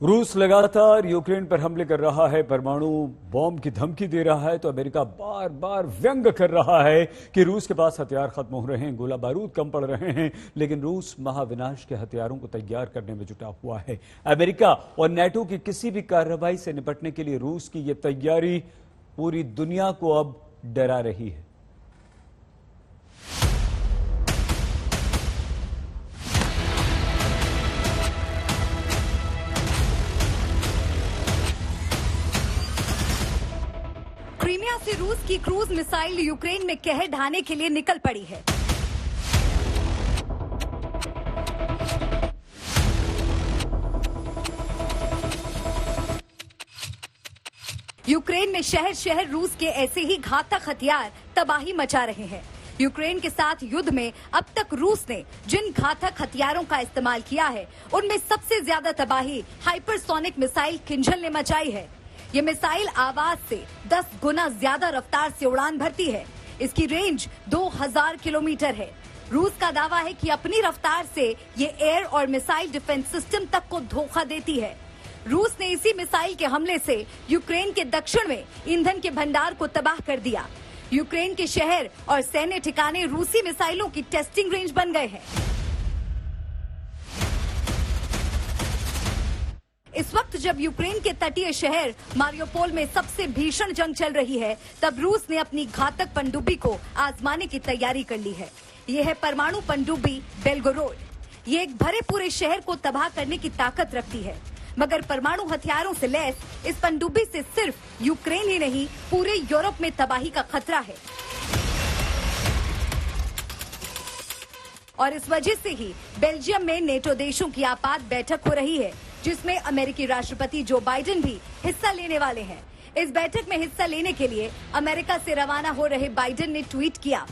रूस लगातार यूक्रेन पर हमले कर रहा है, परमाणु बॉम्ब की धमकी दे रहा है, तो अमेरिका बार बार व्यंग कर रहा है कि रूस के पास हथियार खत्म हो रहे हैं, गोला बारूद कम पड़ रहे हैं, लेकिन रूस महाविनाश के हथियारों को तैयार करने में जुटा हुआ है। अमेरिका और नेटो की किसी भी कार्रवाई से निपटने के लिए रूस की यह तैयारी पूरी दुनिया को अब डरा रही है। क्रीमिया से रूस की क्रूज मिसाइल यूक्रेन में कहर ढाने के लिए निकल पड़ी है। यूक्रेन में शहर शहर रूस के ऐसे ही घातक हथियार तबाही मचा रहे हैं। यूक्रेन के साथ युद्ध में अब तक रूस ने जिन घातक हथियारों का इस्तेमाल किया है, उनमें सबसे ज्यादा तबाही हाइपरसोनिक मिसाइल किंजल ने मचाई है। ये मिसाइल आवाज से 10 गुना ज्यादा रफ्तार से उड़ान भरती है। इसकी रेंज 2000 किलोमीटर है। रूस का दावा है कि अपनी रफ्तार से ये एयर और मिसाइल डिफेंस सिस्टम तक को धोखा देती है। रूस ने इसी मिसाइल के हमले से यूक्रेन के दक्षिण में ईंधन के भंडार को तबाह कर दिया। यूक्रेन के शहर और सैन्य ठिकाने रूसी मिसाइलों की टेस्टिंग रेंज बन गए हैं। इस वक्त जब यूक्रेन के तटीय शहर मारियोपोल में सबसे भीषण जंग चल रही है, तब रूस ने अपनी घातक पनडुब्बी को आजमाने की तैयारी कर ली है। ये है परमाणु पनडुब्बी बेलगोरोड। ये एक भरे पूरे शहर को तबाह करने की ताकत रखती है, मगर परमाणु हथियारों से लैस इस पनडुब्बी से सिर्फ यूक्रेन ही नहीं, पूरे यूरोप में तबाही का खतरा है। और इस वजह से ही बेल्जियम में नेटो देशों की आपात बैठक हो रही है, जिसमें अमेरिकी राष्ट्रपति जो बाइडेन भी हिस्सा लेने वाले हैं। इस बैठक में हिस्सा लेने के लिए अमेरिका से रवाना हो रहे बाइडेन ने ट्वीट किया,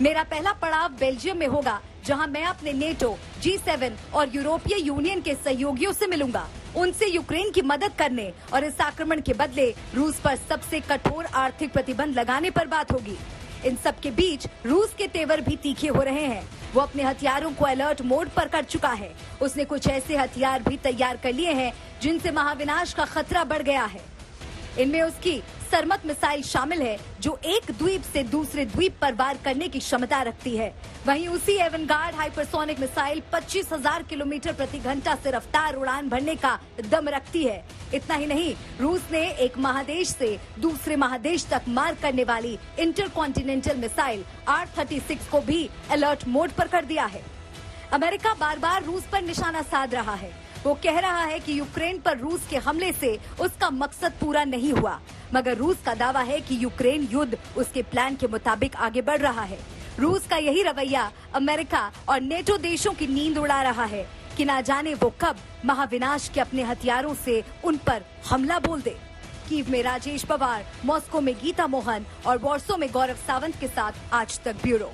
मेरा पहला पड़ाव बेल्जियम में होगा, जहां मैं अपने नेटो, G7 और यूरोपीय यूनियन के सहयोगियों से मिलूंगा। उनसे यूक्रेन की मदद करने और इस आक्रमण के बदले रूस पर सबसे कठोर आर्थिक प्रतिबंध लगाने पर बात होगी। इन सब के बीच रूस के तेवर भी तीखे हो रहे हैं। वो अपने हथियारों को अलर्ट मोड पर कर चुका है। उसने कुछ ऐसे हथियार भी तैयार कर लिए हैं जिनसे महाविनाश का खतरा बढ़ गया है। इनमें उसकी सरमत मिसाइल शामिल है, जो एक द्वीप से दूसरे द्वीप पर वार करने की क्षमता रखती है। वहीं उसी एवनगार्ड हाइपरसोनिक मिसाइल 25,000 किलोमीटर प्रति घंटा से रफ्तार उड़ान भरने का दम रखती है। इतना ही नहीं, रूस ने एक महादेश से दूसरे महादेश तक मार करने वाली इंटरकॉन्टिनेंटल मिसाइल R-36 को भी अलर्ट मोड पर कर दिया है। अमेरिका बार बार रूस पर निशाना साध रहा है। वो कह रहा है कि यूक्रेन पर रूस के हमले से उसका मकसद पूरा नहीं हुआ, मगर रूस का दावा है कि यूक्रेन युद्ध उसके प्लान के मुताबिक आगे बढ़ रहा है। रूस का यही रवैया अमेरिका और नेटो देशों की नींद उड़ा रहा है कि ना जाने वो कब महाविनाश के अपने हथियारों से उन पर हमला बोल दे। कीव में राजेश पवार, मॉस्को में गीता मोहन और वॉर्सो में गौरव सावंत के साथ आज तक ब्यूरो।